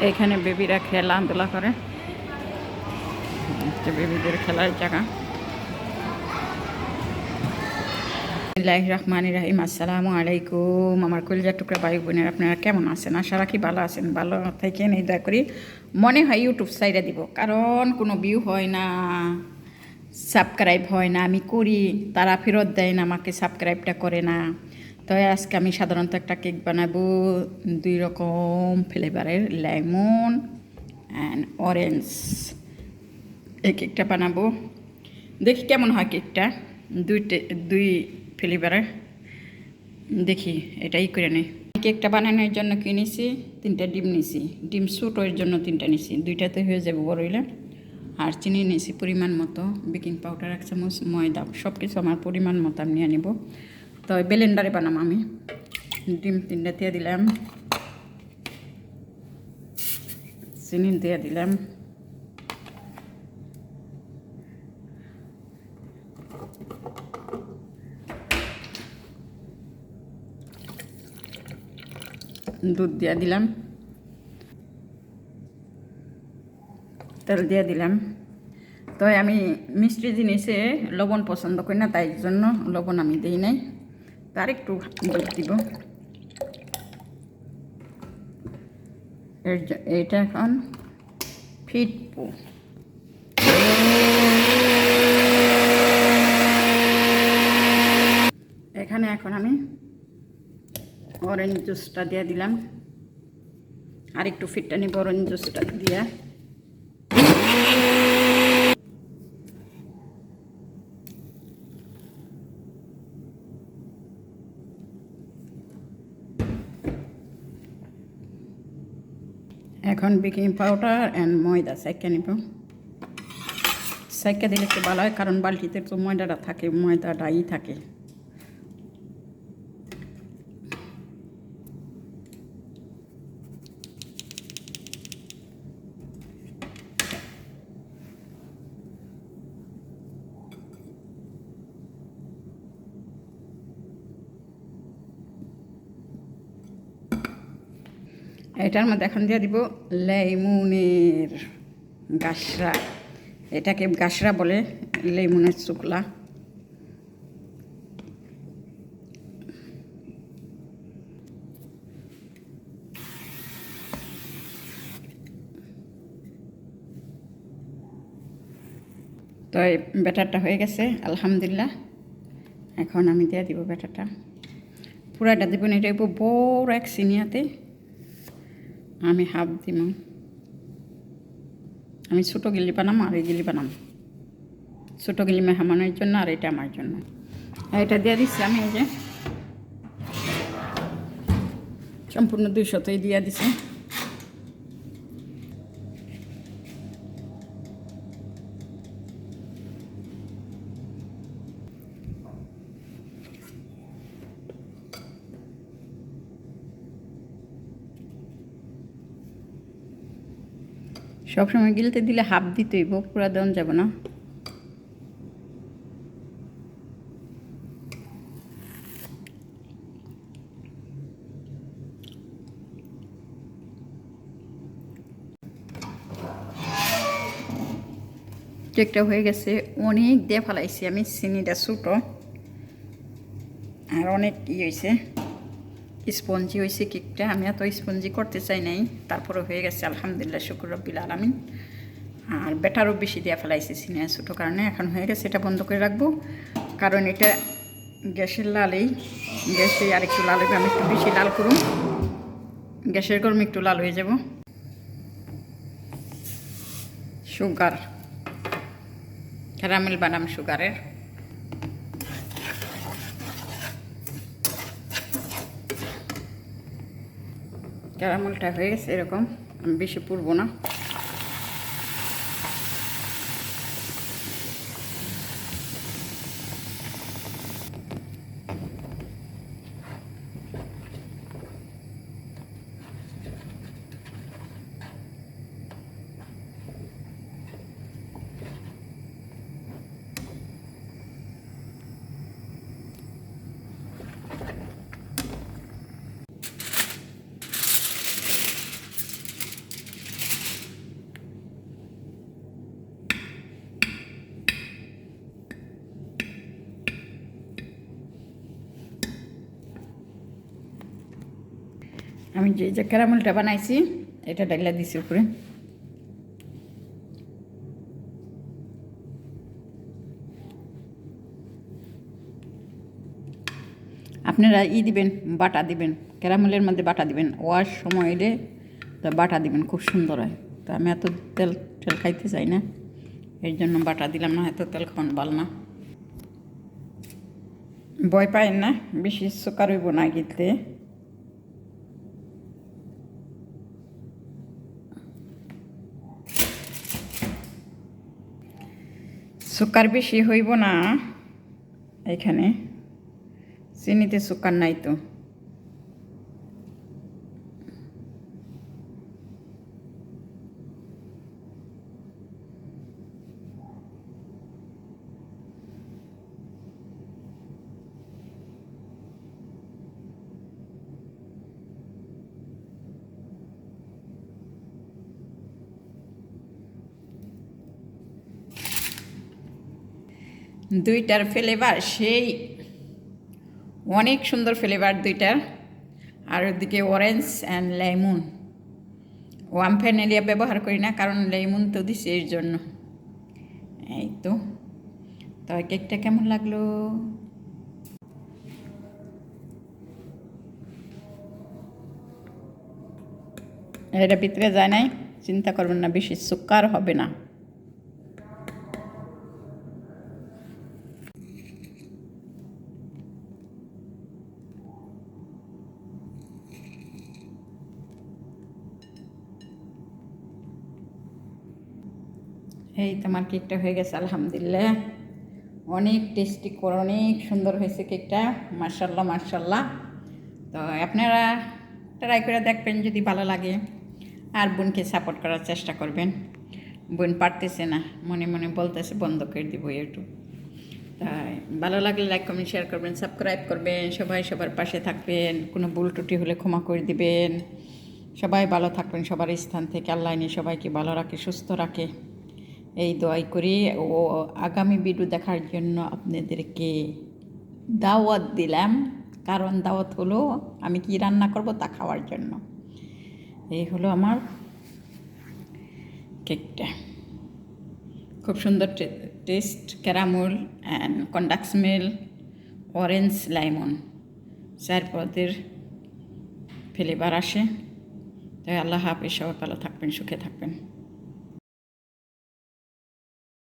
এখানে বেবিরা খেলাধুলা করে, বেবিদের খেলার জায়গা। রহমানির রাহিম। আসসালামু আলাইকুম আমার কলিজার টুকরা ভাই বোনের, আপনারা কেমন আছেন? আশা রাখি ভালো আছেন। ভালো থেকে নেই দয়া করি মনে হয় ইউটিউব সাইডে দিব, কারণ কোনো ভিউ হয় না, সাবস্ক্রাইব হয় না। আমি করি, তারা ফেরত দেয় না, আমাকে সাবস্ক্রাইবটা করে না। তো আজকে আমি সাধারণত একটা কেক বানাবো 2 রকম ফ্লেভারের, লেমন অ্যান্ড অরেঞ্জ। এই কেকটা বানাবো, দেখি কেমন হয় কেকটা। দুই ফ্লেভারের, দেখি এটাই করে নেই। কেকটা বানানোর জন্য কি নিছি? 3টা ডিম নিছি। ডিম ছোটোর জন্য 3টা নিছি, 2টাতে হয়ে যাবে বড় হইলে। আর চিনি নিয়েছি পরিমাণ মতো, বেকিং পাউডার 1 চামচ, ময়দা, সব কিছু আমার পরিমাণ মতো আমি নিয়ে নিব। তো ব্লেন্ডারে বানাবো আমি। ডিম 3টা দিয়ে দিলাম, চিনি দিয়ে দিলাম, দুধ দিয়ে দিলাম, তেল দিয়ে দিলাম। তো আমি মিষ্টি জিনিসে লবণ পছন্দ করি না, তাই জন্য লবণ আমি দিই নাই। তার একটু দুধ দিব। এইটা এখন ফিটবো। এখানে এখন আমি অরেঞ্জ জুসটা দিয়ে দিলাম, আর একটু ফিটটা নিব অরেঞ্জ জুসটা দিয়ে। এখন বেকিং পাউডার অ্যান্ড ময়দা সাইকা নিব। সাইকা দিলে একটু ভালো হয়, কারণ বালতিতে তো ময়দাটা থাকে, ময়দাটাই থাকে। এটার মধ্যে এখন দিয়ে দিব লেমনের গাছরা। এটাকে গাছরা বলে, লেমনের শুকলা। তো এই ব্যাটারটা হয়ে গেছে আলহামদুলিল্লাহ। এখন আমি দিয়ে দিব ব্যাটারটা, পুরাটা দিব না, এটা বড় এক সিনিয়াতে আমি হাফ দিব। আমি ছোটো গিলি বানাম আর এই গিলি বানাম, ছোটো গিলি মেহমানের জন্য আর এটা আমার জন্য। এটা দিয়ে দিচ্ছি আমি, এই যে সম্পূর্ণ 200তেই দিয়ে দিছি। সবসময় গিলতে দিলে হাফ দিতে হইব, পুরা দেওয়া যাব না। কেকটা হয়ে গেছে, অনেক দিয়ে ফেলাইছি আমি, চিনিটা ছোটো আর অনেক হয়েছে, স্পঞ্জি হয়েছে কেকটা। আমি এত স্পঞ্জি করতে চাই নাই, তারপরে হয়ে গেছে আলহামদুলিল্লাহ, শুকর রব্বিল আলামিন। আর ব্যাটারও বেশি দিয়ে ফেলাইছি চিনি ছোটো কারণে। এখন হয়ে গেছে, এটা বন্ধ করে রাখবো, কারণ এটা গ্যাসের লালেই, গ্যাসে আর একটু লাল হবে। আমি একটু বেশি লাল করুন, গ্যাসের গরমে একটু লাল হয়ে যাব। সুগার, ক্যারামেল বানাম সুগারের। ক্যারামেলটা হয়ে গেছে এরকম, আমি বেশি পুরবো না। আমি যে ক্যারামেলটা বানাইছি এটা ডাইলা দিছি উপরে। আপনারা দিবেন, বাটা দিবেন, ক্যারামেলের মধ্যে বাটা দিবেন, ওয়াশ সময় এলে তো বাটা দিবেন, খুব সুন্দর হয়। তো আমি এত তেল তেল খাইতে চাই না, এর জন্য বাটা দিলাম না, এত তেল খাওয়ান ভালো না। ভয় পায়েন না, বেশি সুগার হইব না গিতে। সুগার বেশি হইব না এখানে, চিনিতে সুগার নাই তো। দুইটার ফ্লেভার সেই অনেক সুন্দর ফ্লেভার দুইটার। আর ওদিকে অরেঞ্জ অ্যান্ড লেমন, ওয়াম ফ্যানেলিয়া ব্যবহার করি না, কারণ লেমন তো দিছি এর জন্য। এই তো, তবে কেকটা কেমন লাগলো? এটা ভিতরে যায় নাই, চিন্তা করবেন না, বেশি সুগার হবে না। এই তোমার কেকটা হয়ে গেছে আলহামদুলিল্লাহ, অনেক টেস্টি করে অনেক সুন্দর হয়েছে কেকটা, মার্শাল্লাহ মার্শাল্লাহ। তো আপনারা ট্রাই করে দেখবেন যদি ভালো লাগে, আর বোনকে সাপোর্ট করার চেষ্টা করবেন। বোন পারতেছে না, মনে মনে বলতেছে বন্ধ করে দিব ইউটিউব। তাই ভালো লাগলে লাইক কমেন্ট শেয়ার করবেন, সাবস্ক্রাইব করবেন, সবাই সবার পাশে থাকবেন, কোনো ভুল ত্রুটি হলে ক্ষমা করে দিবেন। সবাই ভালো থাকবেন, সবার স্থান থেকে আল্লাহ নিয়ে সবাইকে ভালো রাখে, সুস্থ রাখে, এই দোয়াই করি। ও আগামী ভিডিও দেখার জন্য আপনাদেরকে দাওয়াত দিলাম, কারণ দাওয়াত হলো আমি কি রান্না করব তা খাওয়ার জন্য। এই হলো আমার কেকটা, খুব সুন্দর taste, caramel and condensed milk, orange lemon, 4 পদের ফ্লেভার আসে। তাই আল্লাহ হাফেজ, সবাই ভালো থাকবেন, সুখে থাকবেন।